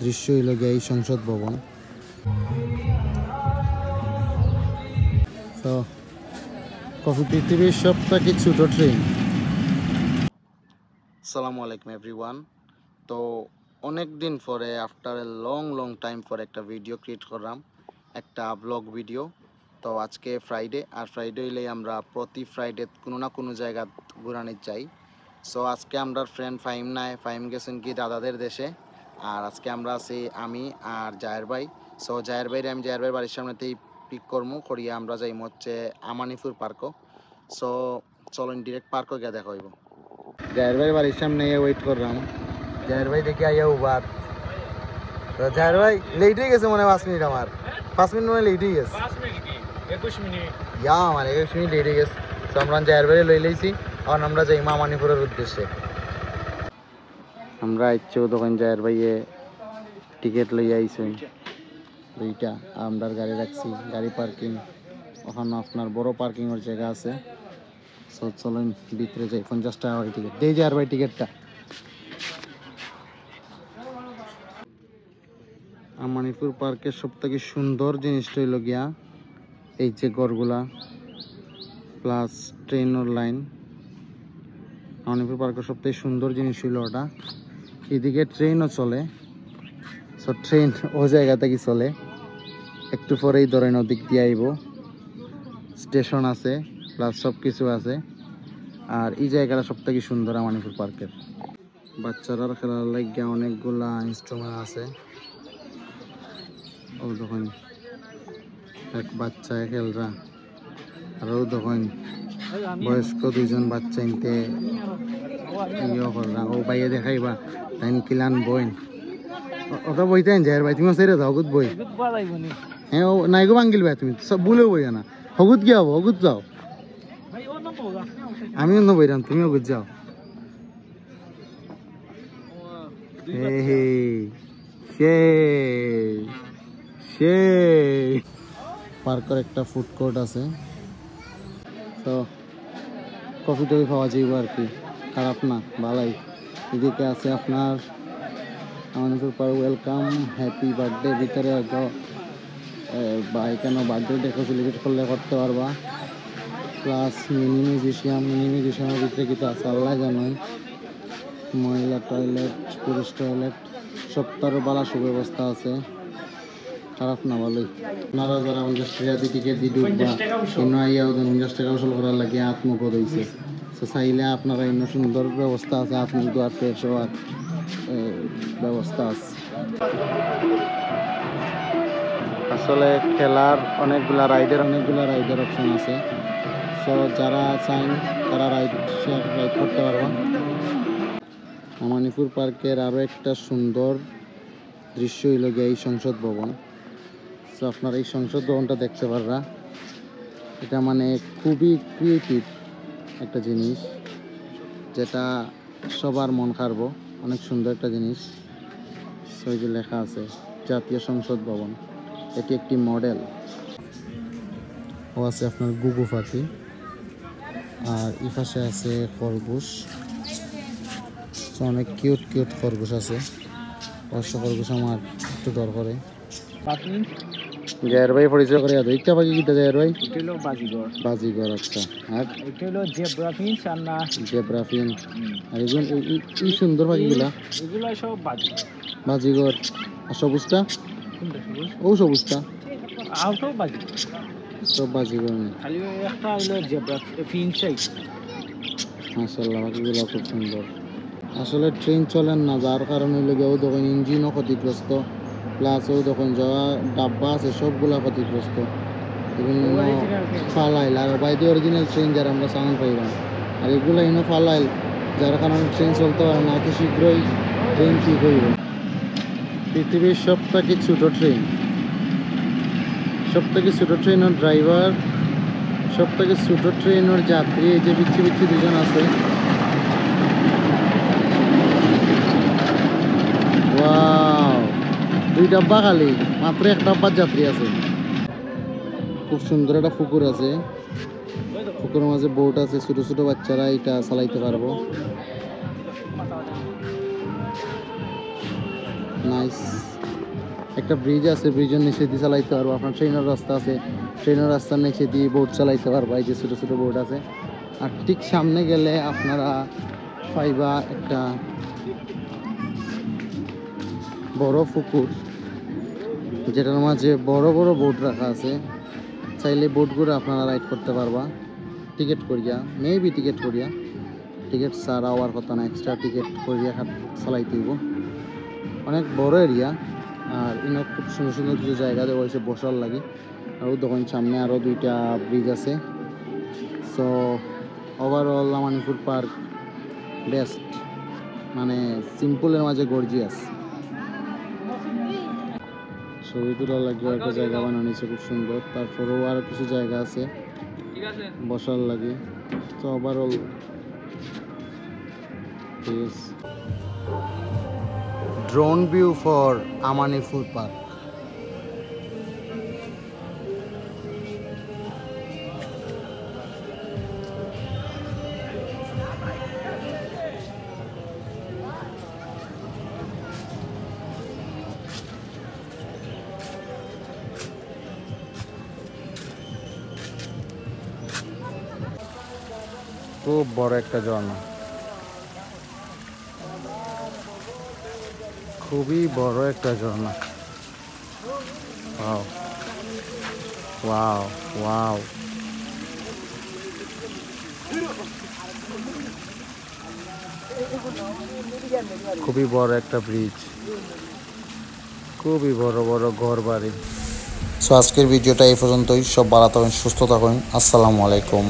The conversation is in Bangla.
দৃশ্য হইল গিয়ে এই সংসদ ভবন। তো কফি পৃথিবীর সবথেকে ছোট ট্রেন। আসসালামু আলাইকুম এভরিওয়ান। তো অনেক দিন পরে আফটার এ লং টাইম পরে একটা ভিডিও ক্রিয়েট করলাম, একটা ব্লগ ভিডিও। তো আজকে ফ্রাইডে, আর ফ্রাইডে হইলেই আমরা প্রতি ফ্রাইডে কোনো না কোনো জায়গা ঘুরানো যাই। সো আজকে আমরা ফ্রেন্ড ফাহিম গেছেন কি দাদাদের দেশে, আর আজকে আমরা আছি আমি আর জায়ের ভাই। সো জায়ের ভাইয়ের বাড়ির সামনেতেই পিক করবো করিয়া আমরা যাই হচ্ছে আমানিপুর পার্কও। সো চলেন ডিরেক্ট পার্কও গিয়ে দেখা হইব। জায়ের ভাইয়ের বাড়ির সামনে ওয়েট করলাম, জায়ের ভাই দেখে আইয়া উবার। তো জায়ের ভাই লেট হয়ে গেছে মনে হয় 5 মিনিট, আমার 5 মিনিট মনে লেট হয়ে গেছে। 21 মিনিট আমার 21 মিনিট লেট হয়ে গেছে। তো আমরা জায়ের ভাই লই লইছি, আর আমরা যাই আমানিপুরের উদ্দেশ্যে। আমরা ইচ্ছেও তখন জায়ের ভাইয়ে টিকিট লইয়া আইসেন দুইটা, আমরা গাড়ি রাখছি, গাড়ি পার্কিং ওখানে আপনার বড় পার্কিংয়ের জায়গা আছে। সো চলেন ভিতরে যাই। 50 টাকা হয় টিকিট। দেই জায়ের ভাই টিকিটটা। আমানিপুর পার্কের সব থেকে সুন্দর জিনিসটা হইল গিয়া এই যে ঘরগুলা প্লাস ট্রেনের লাইন। আমানিপুর পার্কের সব থেকে সুন্দর জিনিস হইল ওটা। এদিকে ট্রেনও চলে, সো ট্রেন ও জায়গা থেকে চলে। একটু পরেই ধরেন ওদিক দিয়ে আইব, স্টেশন আছে প্লাস সব কিছু আছে। আর এই জায়গাটা সব থেকে সুন্দর আমানিপুর পার্কের। বাচ্চারা খেলার লাগিয়া অনেকগুলা ইনস্ট্রুমেন্ট আছে। ও তখন এক বাচ্চা খেলরা, আর ও তখন বয়স্ক দুইজন বাচ্চা ইনতে ইয়ে কররা। ও বাইয়ে দেখাইবা তাই কিলান বইন ওটা বইতেন জায়ের ভাই, তুমি সেরে দাও হগুত বই। হ্যাঁ ও নাইগো ভাঙ্গিল ভাই, তুমি সব ভুলেও বই না। হগুত কি হবো, হগুত যাও। আমি অন্য বইরাম, তুমি হগুত যাও। পার্কের একটা ফুড কোর্ট আছে, তো কফি টফি পাওয়া যাইব আর কি, খারাপ না, ভালাই। এদিকে আছে আপনার আমানিপুর পার্ক ওয়েলকাম হ্যাপি বার্থডে, ভিতরে হয়তো বা এখানে বার্থডে ডেকে সেলিব্রেট করলে করতে পারবা। প্লাস মিনি মিউজিশিয়ানের ভিতরে কিন্তু আছে আল্লাহ জানাই। মহিলা টয়লেট, পুরুষ টয়লেট, সপ্তাহের বালা সুব্যবস্থা আছে, খারাপ না, ভালোই। আপনারা যারা 50 টাকা দিয়ে টিকিট দিয়ে ঢুকবা, অন্য আইয়াও 50 টাকা উসুল করার লাগে আত্মপদ হয়েছে। তো চাইলে আপনারা অন্য সুন্দর ব্যবস্থা আছে, আপনি দুয়ার ফ্রেশ হওয়ার ব্যবস্থা আছে। আসলে খেলার অনেকগুলা রাইডের অপশন আছে। সো যারা চান তারা রাইড করতে পারবা। আমানিপুর পার্কের আরও একটা সুন্দর দৃশ্য হইল গিয়ে এই সংসদ ভবন। সো আপনারা এই সংসদ ভবনটা দেখতে পাররা। এটা মানে খুবই ক্রিয়েটিভ একটা জিনিস, যেটা সবার মন কাড়বো। অনেক সুন্দর একটা জিনিস। সো এই যে লেখা আছে জাতীয় সংসদ ভবন, এটি একটি মডেল। ও আছে আপনার গুগু পাখি, আর এই পাশে আছে খরগোশ। অনেক কিউট খরগোশ আছে। অবশ্য খরগোশ আমার একটু ডর করে। জায়ের ভাই পরিচয় করে দাও, ইচ্ছা পাখি কিটা জায়ের ভাই? এটা হলো বাজিগর, আচ্ছা। আর এটা হলো জেব্রাফিন আর না জেব্রাফিন। আর এগুলো এই সুন্দর পাখিগুলা এগুলো সব বাজিগর। আর সবুজটা? ও সবুজটা সব সব বাজিগর নেই, খালি একটা হলো জেব্রাফিন চাই। মাশাআল্লাহ পাখিগুলো খুব সুন্দর। আসলে ট্রেন চলেন না, যার কারণে লেগে ও তখন ইঞ্জিনও ক্ষতিগ্রস্ত, প্লাস ও তখন যাওয়া ডাব্বা আছে সবগুলা ক্ষতিগ্রস্ত। এগুলো ফালাইল, আর বাইরে অরিজিনাল ট্রেন যারা আমরা সাউন্ড পাইলাম, আর এগুলো এনে ফালাইল, যার কারণে ট্রেন চলতে পারে না। অতি শীঘ্রই ট্রেন ঠিক হইব। পৃথিবীর সব থেকে ছোটো ট্রেনের ড্রাইভার, সব থেকে ছোটো ট্রেনের যাত্রী, এই যে বিচ্ছি দুজন আছে। ওয়াও, 2 ডাব্বা খালি, মাত্র 1 ডাব্বার যাত্রী আছে। খুব সুন্দর একটা পুকুর আছে, পুকুরের মাঝে বোট আছে, ছোট বাচ্চারা এটা চালাইতে পারবো। নাইস। একটা ব্রিজ আছে, ব্রিজের নিচে দিয়ে চালাইতে পারবো। আপনার ট্রেনের রাস্তা আছে, ট্রেনের রাস্তার নিচে দিয়ে বোট চালাইতে পারবো। এই যে ছোটো ছোটো বোট আছে। আর ঠিক সামনে গেলে আপনারা পাইবা একটা বড় পুকুর, যেটার মাঝে বড় বড় বোট রাখা আছে। চাইলে বোটগুলো আপনারা রাইড করতে পারবা টিকিট করিয়া, মেবি টিকিট করিয়া। টিকিট ছাড়া হওয়ার কথা না, এক্সট্রা টিকিট করিয়া চালাইতে হইব। অনেক বড় এরিয়া। আর ইনো খুব সুন্দর সুন্দর কিছু জায়গা দেওয়া হয়েছে বসার লাগে। আর দেখুন সামনে আরও 2টা ব্রিজ আছে। সো ওভারঅল আমানিপুর পার্ক বেস্ট, মানে সিম্পলের মাঝে গর্জিয়াস। ছবি তোলার লাগে একটা জায়গা বানানো হয়েছে খুব সুন্দর। তারপরেও আরও কিছু জায়গা আছে বসার লাগে। তো overall drone view for Amanipur park. খুব বড় একটা ঝর্ণা, খুবই বড় একটা ঝর্ণা। Wow wow wow. খুবই বড় একটা ব্রিজ, খুবই বড় বড় ঘর বাড়ি। সো আজকের ভিডিওটা এই পর্যন্তই। সব ভালো থাকুন, সুস্থ থাকুন। আসসালামু আলাইকুম।